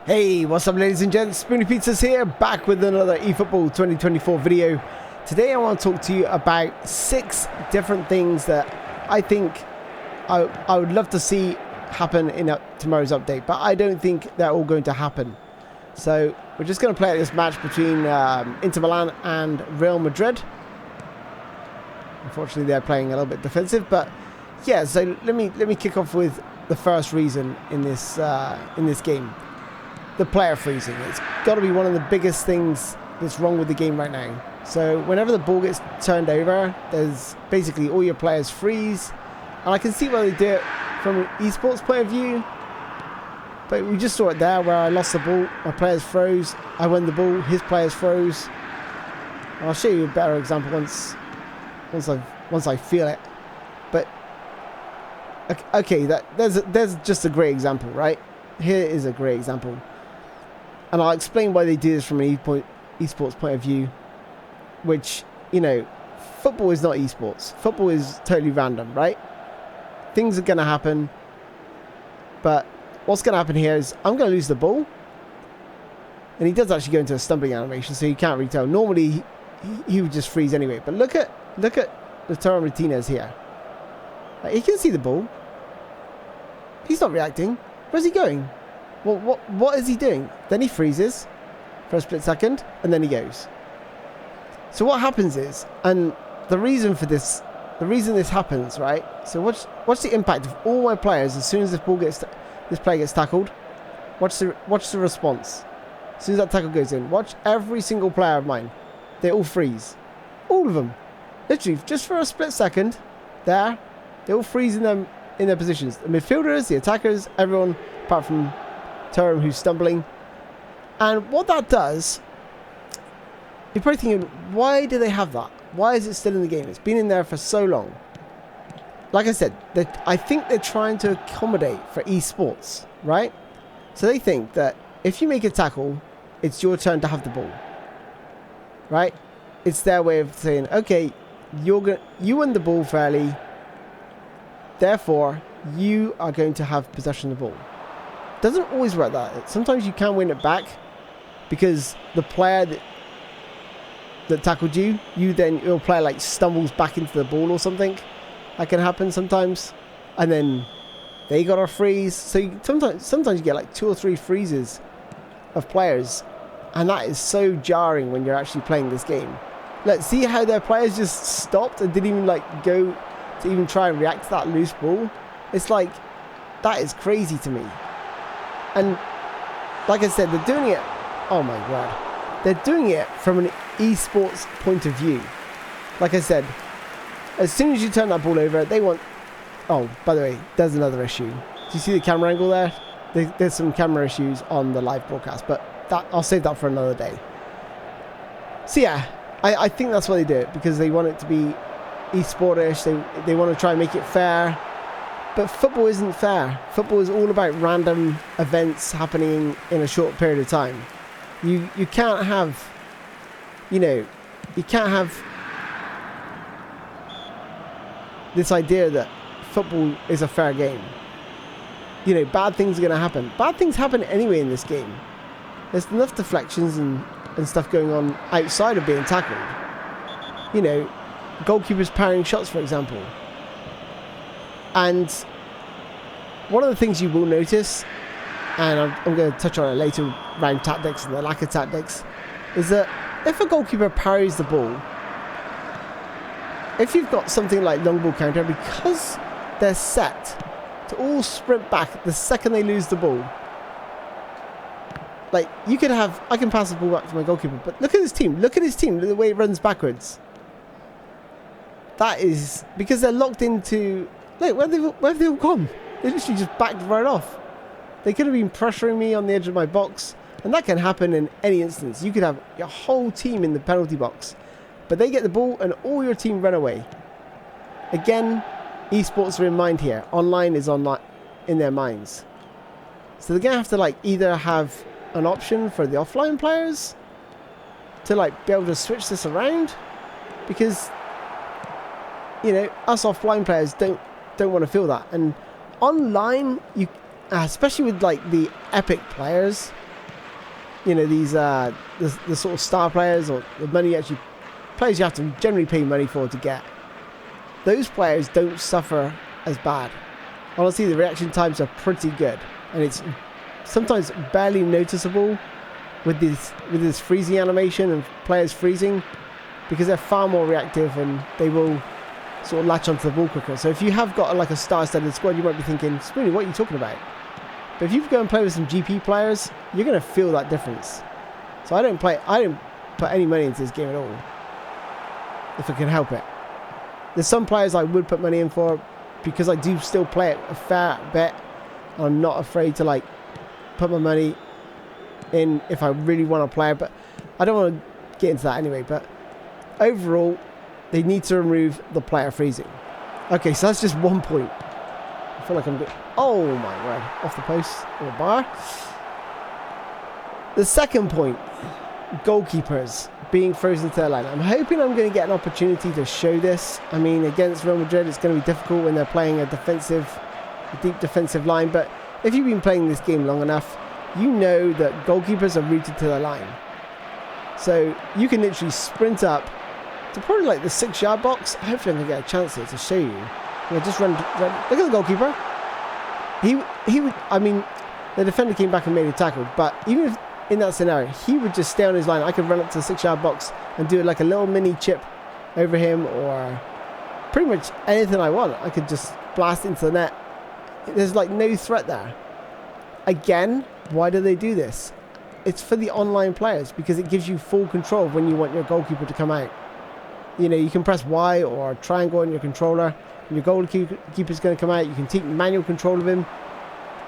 Hey, what's up ladies and gents, SpoonyPizzas here, back with another eFootball 2024 video. Today I want to talk to you about 6 different things that I think I would love to see happen in tomorrow's update, but I don't think they're all going to happen. So we're just going to play out this match between Inter Milan and Real Madrid. Unfortunately they're playing a little bit defensive, but yeah, so let me kick off with the first reason in this game. The player freezing. It's got to be one of the biggest things that's wrong with the game right now. So whenever the ball gets turned over, there's basically all your players freeze. And I can see why they do it from an esports point of view. But we just saw it there where I lost the ball. My players froze. I won the ball. His players froze. I'll show you a better example once I feel it. But okay, there's just a great example, right? Here is a great example. And I'll explain why they do this from an esports point of view, which, you know, football is not esports. Football is totally random, right? Things are going to happen, but what's going to happen here is I'm going to lose the ball, and he does actually go into a stumbling animation, so you can't really tell. Normally, he would just freeze anyway, but look at Lautaro Martinez here. He can see the ball. He's not reacting. Where's he going? Well, what is he doing? Then he freezes for a split second, and then he goes. So what happens is, and the reason for this, the reason this happens, right? So what's the impact of all my players as soon as this player gets tackled? Watch the response. As soon as that tackle goes in, watch every single player of mine. They all freeze, all of them, literally just for a split second. There, they all freeze in their positions. The midfielders, the attackers, everyone apart from Turam, who's stumbling. And what that does, you're probably thinking, why do they have that? Why is it still in the game? It's been in there for so long. Like I said, I think they're trying to accommodate for esports, right? So they think that if you make a tackle, it's your turn to have the ball, right? It's their way of saying, okay, you won the ball fairly, therefore you are going to have possession of the ball. Doesn't always work that. Sometimes you can win it back because the player that tackled you, your player like stumbles back into the ball or something. That can happen sometimes, and then they got a freeze. So sometimes you get like 2 or 3 freezes of players, and that is so jarring when you're actually playing this game. Let's see how their players just stopped and didn't even like go to even try and react to that loose ball. It's like, that is crazy to me. And like I said, they're doing it, oh my god, they're doing it from an esports point of view. Like I said, as soon as you turn that ball over, they want, oh, by the way, there's another issue. Do you see the camera angle there? There's some camera issues on the live broadcast, but I'll save that for another day. So yeah, I think that's why they do it, because they want it to be esportish. They want to try and make it fair. But football isn't fair. Football is all about random events happening in a short period of time. You can't have, you can't have this idea that football is a fair game. Bad things are going to happen. Bad things happen anyway in this game. There's enough deflections and stuff going on outside of being tackled. Goalkeepers parrying shots, for example. And one of the things you will notice, and I'm going to touch on it later around tactics and the lack of tactics, is that if a goalkeeper parries the ball, if you've got something like long ball counter, because they're set to all sprint back the second they lose the ball, like you could have, I can pass the ball back to my goalkeeper, but look at his team, look at the way it runs backwards. That is because they're locked into, look, where have they all gone? They literally just backed right off. They could have been pressuring me on the edge of my box, and that can happen in any instance. You could have your whole team in the penalty box, but they get the ball and all your team run away. Again, esports are in mind here. Online is online in their minds. So they're gonna have to either have an option for the offline players to be able to switch this around, because us offline players don't want to feel that. And online, you especially with the epic players, you know, these the sort of star players, or the money actually players you have to generally pay money for to get. Those players don't suffer as bad. Honestly, the reaction times are pretty good, and it's sometimes barely noticeable with this freezing animation and players freezing, because they're far more reactive and they will sort of latch onto the ball quicker. So if you have got like a star-studded squad, you might be thinking, Spoony, what are you talking about? But if you go and play with some GP players, you're going to feel that difference. So I don't put any money into this game at all, if I can help it. There's some players I would put money in for, because I do still play it a fair bit. I'm not afraid to like put my money in if I really want to play it, but I don't want to get into that anyway. But overall, they need to remove the player freezing. Okay, so that's just 1 point. I feel like I'm good. Oh my word, off the post or bar. The second point, goalkeepers being frozen to their line. I'm hoping I'm going to get an opportunity to show this. I mean, against Real Madrid, it's going to be difficult when they're playing a deep defensive line. But if you've been playing this game long enough, you know that goalkeepers are rooted to their line. So you can literally sprint up to probably like the 6-yard box. Hopefully I'm going to get a chance here to show you. Just run. Look at the goalkeeper. He would. I mean, the defender came back and made a tackle, but even if in that scenario, he would just stay on his line. I could run up to the 6-yard box and do like a little mini chip over him, or pretty much anything I want. I could just blast into the net. There's like no threat there. Again, why do they do this? It's for the online players, because it gives you full control of when you want your goalkeeper to come out. You know, you can press Y or triangle on your controller, and your goalkeeper's going to come out. You can take manual control of him,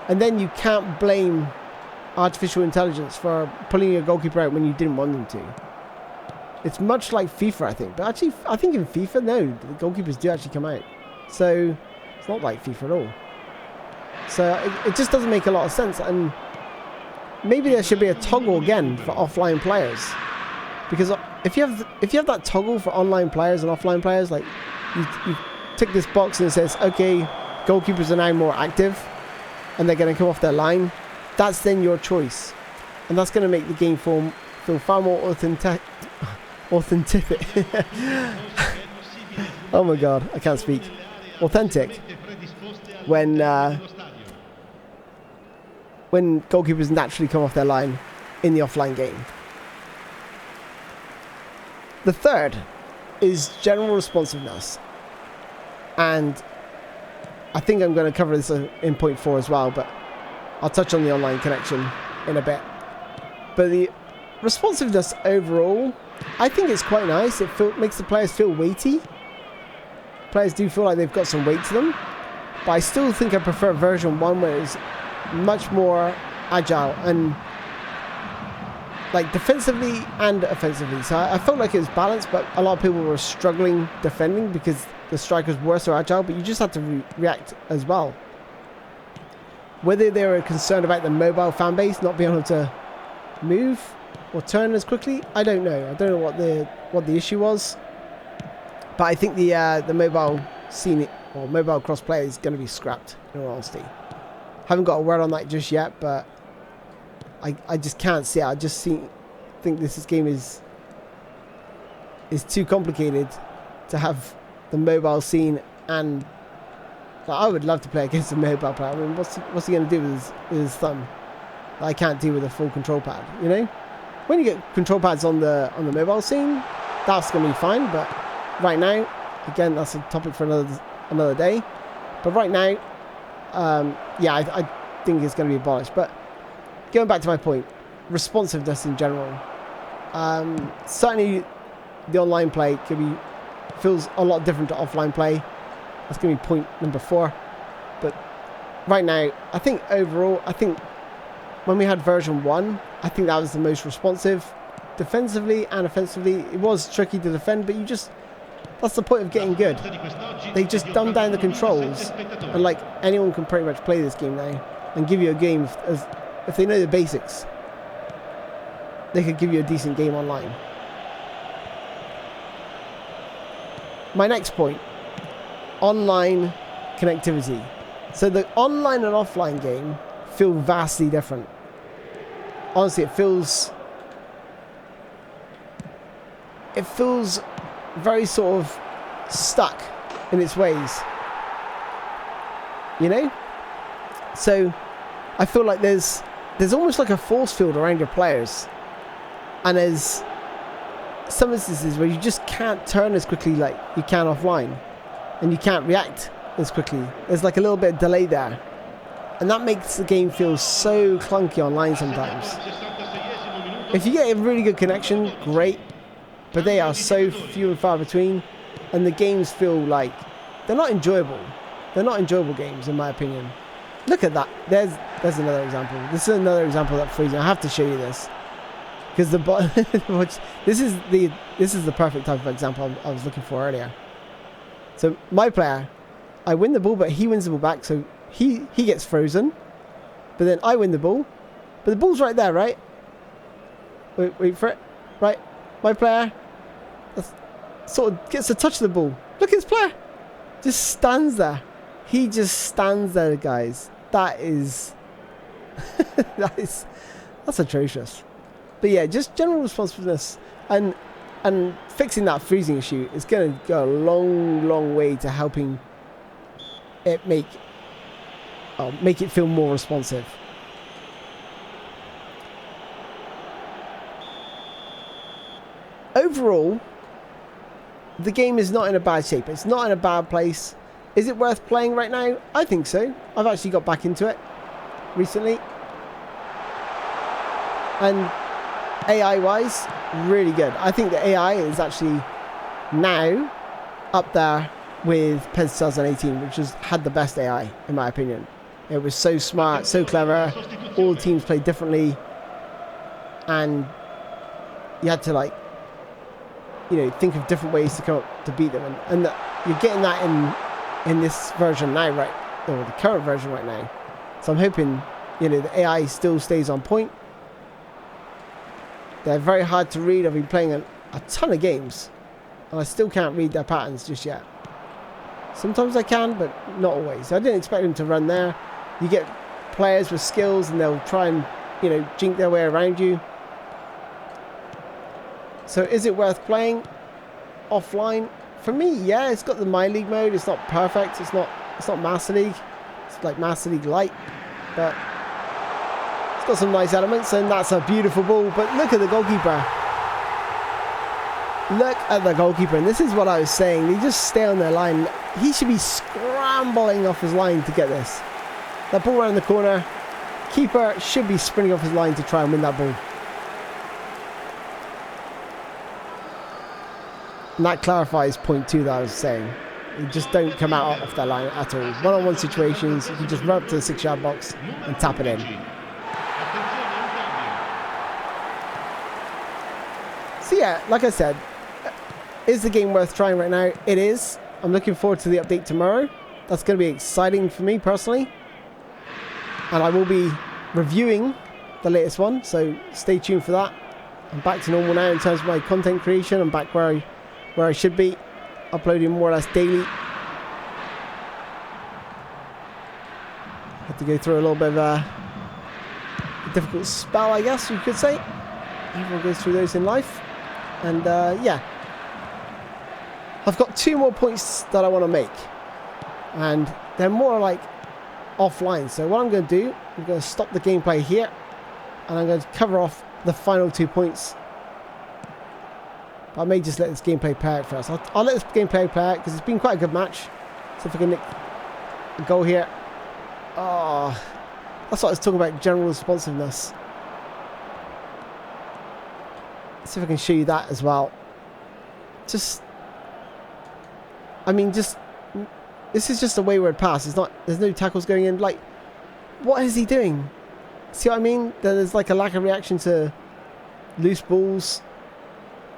and then you can't blame artificial intelligence for pulling your goalkeeper out when you didn't want them to. It's much like FIFA, I think. But actually, I think in FIFA, no, the goalkeepers do actually come out. So it's not like FIFA at all. So it just doesn't make a lot of sense. And maybe there should be a toggle again for offline players, because if you have that toggle for online players and offline players, like you tick this box and it says, okay, goalkeepers are now more active and they're going to come off their line. That's then your choice, and that's going to make the game feel far more authentic. Oh my god, I can't speak. Authentic. When goalkeepers naturally come off their line in the offline game. The third is general responsiveness, and I think I'm going to cover this in point 4 as well, but I'll touch on the online connection in a bit. But the responsiveness overall, I think it's quite nice. It makes the players feel weighty. Players do feel like they've got some weight to them. But I still think I prefer version 1, where it's much more agile and like defensively and offensively. So I felt like it was balanced, but a lot of people were struggling defending because the strikers were so agile, but you just had to react as well. Whether they were concerned about the mobile fan base not being able to move or turn as quickly, I don't know. I don't know what the issue was, but I think the mobile scene or mobile crossplay is going to be scrapped, in all honesty. Haven't got a word on that just yet, but I just can't see it. I just think this game is too complicated to have the mobile scene, and I would love to play against a mobile player. I mean, what's he going to do with his thumb that I can't do with a full control pad? You know, when you get control pads on the mobile scene, that's going to be fine. But right now, again, that's a topic for another day. But right now, yeah, I think it's going to be abolished. But going back to my point, responsiveness in general. Certainly, the online play feels a lot different to offline play. That's going to be point number 4. But right now, I think overall, when we had version 1, I think that was the most responsive. Defensively and offensively, it was tricky to defend, but that's the point of getting good. They just dumb down the controls, and like anyone can pretty much play this game now and give you a game if they know the basics. They could give you a decent game online. My next point, online connectivity. So the online and offline game feel vastly different. honestly, it feels very sort of stuck in its ways, you know. So I feel like there's almost like a force field around your players, and there's some instances where you just can't turn as quickly like you can offline, and you can't react as quickly. There's like a little bit of delay there, and that makes the game feel so clunky online sometimes. If you get a really good connection, great, but they are so few and far between, and the games feel like they're not enjoyable. They're not enjoyable games, in my opinion. Look at that. There's another example. This is another example of that freezing. I have to show you this, because this is the perfect type of example I was looking for earlier. So my player, I win the ball, but he wins the ball back, so he gets frozen. But then I win the ball, but the ball's right there, right? Wait for it. Right, my player sort of gets a touch of the ball. Look at his player, just stands there. He just stands there, guys. That is that's atrocious. But yeah, just general responsiveness and fixing that freezing issue is going to go a long way to helping it make it feel more responsive. Overall, the game is not in a bad shape. It's not in a bad place. Is it worth playing right now? I think so. I've actually got back into it recently. And AI-wise, really good. I think the AI is actually now up there with PES 2018, which has had the best AI, in my opinion. It was so smart, so clever. All the teams played differently. And you had to, like, you know, think of different ways to come up to beat them. And you're getting that in this version now, right? Or the current version right now. So I'm hoping, you know, the AI still stays on point. They're very hard to read. I've been playing a ton of games, and I still can't read their patterns just yet. Sometimes I can, but not always. I didn't expect them to run there. You get players with skills, and they'll try and, you know, jink their way around you. So is it worth playing offline? For me, yeah, it's got the My League mode. It's not perfect. It's not Master League. It's like Master League Light, but it's got some nice elements, and that's a beautiful ball. But look at the goalkeeper. Look at the goalkeeper, and this is what I was saying. They just stay on their line. He should be scrambling off his line to get this. That ball around the corner. Keeper should be sprinting off his line to try and win that ball. And that clarifies point 2 that I was saying. You just don't come out off that line at all. One-on-one situations, you can just run up to the 6-yard box and tap it in. So yeah, like I said, is the game worth trying right now? It is. I'm looking forward to the update tomorrow. That's going to be exciting for me personally. And I will be reviewing the latest one, so stay tuned for that. I'm back to normal now in terms of my content creation. I'm back where I should be, uploading more or less daily. Had to go through a little bit of a difficult spell, I guess you could say. Everyone goes through those in life. And yeah, I've got 2 more points that I want to make, and they're more like offline. So what I'm going to do, I'm going to stop the gameplay here, and I'm going to cover off the final 2 points. I may just let this gameplay play out first. I'll let this gameplay play out because it's been quite a good match. So if I can nick a goal here. Oh, that's what I was talking about, general responsiveness. Let's see if I can show you that as well. This is just a wayward pass. There's no tackles going in. Like, what is he doing? See what I mean? There's like a lack of reaction to loose balls.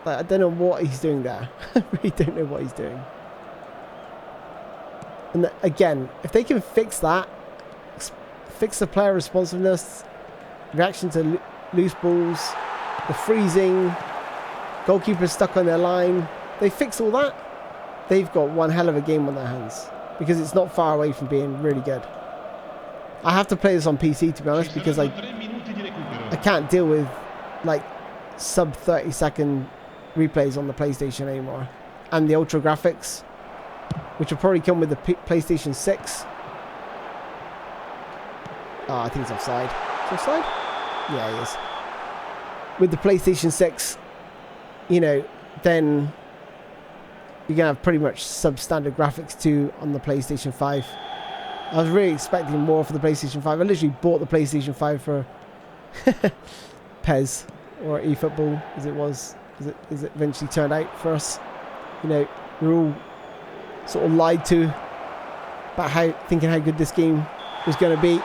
Like, I don't know what he's doing there. I really don't know what he's doing. And again, if they can fix that, fix the player responsiveness, reaction to loose balls, the freezing, goalkeepers stuck on their line, they fix all that, they've got one hell of a game on their hands, because it's not far away from being really good. I have to play this on PC, to be honest, because I can't deal with like sub 30-second replays on the PlayStation anymore. And the ultra graphics, which will probably come with the PlayStation 6. Oh, I think it's offside. Is it offside? Yeah, it is. With the PlayStation 6, you know, then you're going to have pretty much substandard graphics too on the PlayStation 5. I was really expecting more for the PlayStation 5. I literally bought the PlayStation 5 for PES or eFootball as it was, as it eventually turned out for us. You know, we were all sort of lied to about thinking how good this game was going to be.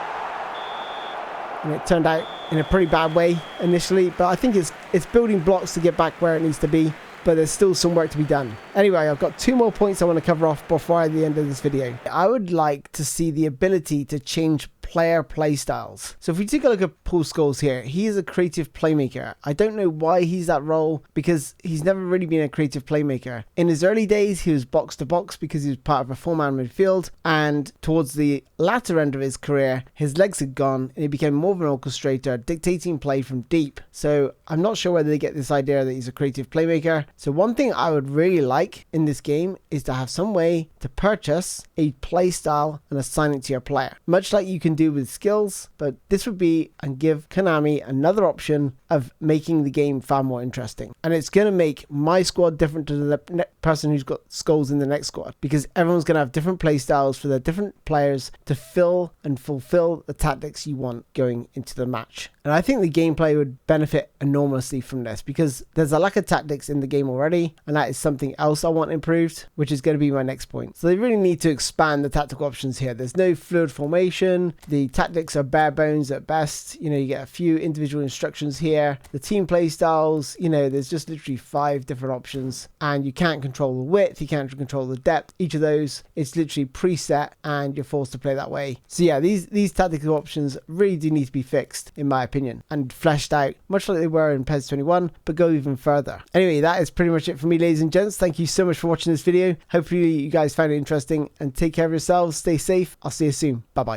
And it turned out in a pretty bad way initially, but I think it's building blocks to get back where it needs to be. But there's still some work to be done. Anyway, I've got 2 more points I want to cover off before the end of this video. I would like to see the ability to change player playstyles. So if we take a look at Paul Scholes here, he is a creative playmaker. I don't know why he's that role, because he's never really been a creative playmaker. In his early days, he was box to box because he was part of a 4-man midfield, and towards the latter end of his career, his legs had gone and he became more of an orchestrator, dictating play from deep. So I'm not sure whether they get this idea that he's a creative playmaker. So one thing I would really like in this game is to have some way to purchase a play style and assign it to your player, much like you can do with skills. But this would be and give Konami another option of making the game far more interesting, and it's going to make my squad different to the person who's got Scholes in the next squad, because everyone's going to have different play styles for their different players to fill and fulfill the tactics you want going into the match. And I think the gameplay would benefit enormously from this, because there's a lack of tactics in the game already, and that is something else I want improved, which is going to be my next point. So they really need to expand the tactical options here. There's no fluid formation. The tactics are bare bones at best. You know, you get a few individual instructions here. The team play styles, you know, there's just literally 5 different options, and you can't control the width, you can't control the depth. Each of those is literally preset, and you're forced to play that way. So yeah, these tactical options really do need to be fixed, in my opinion, and fleshed out, much like they were in PES 21, but go even further. Anyway, that is pretty much it for me, ladies and gents. Thank you so much for watching this video. Hopefully you guys found it interesting, and take care of yourselves. Stay safe. I'll see you soon. Bye bye.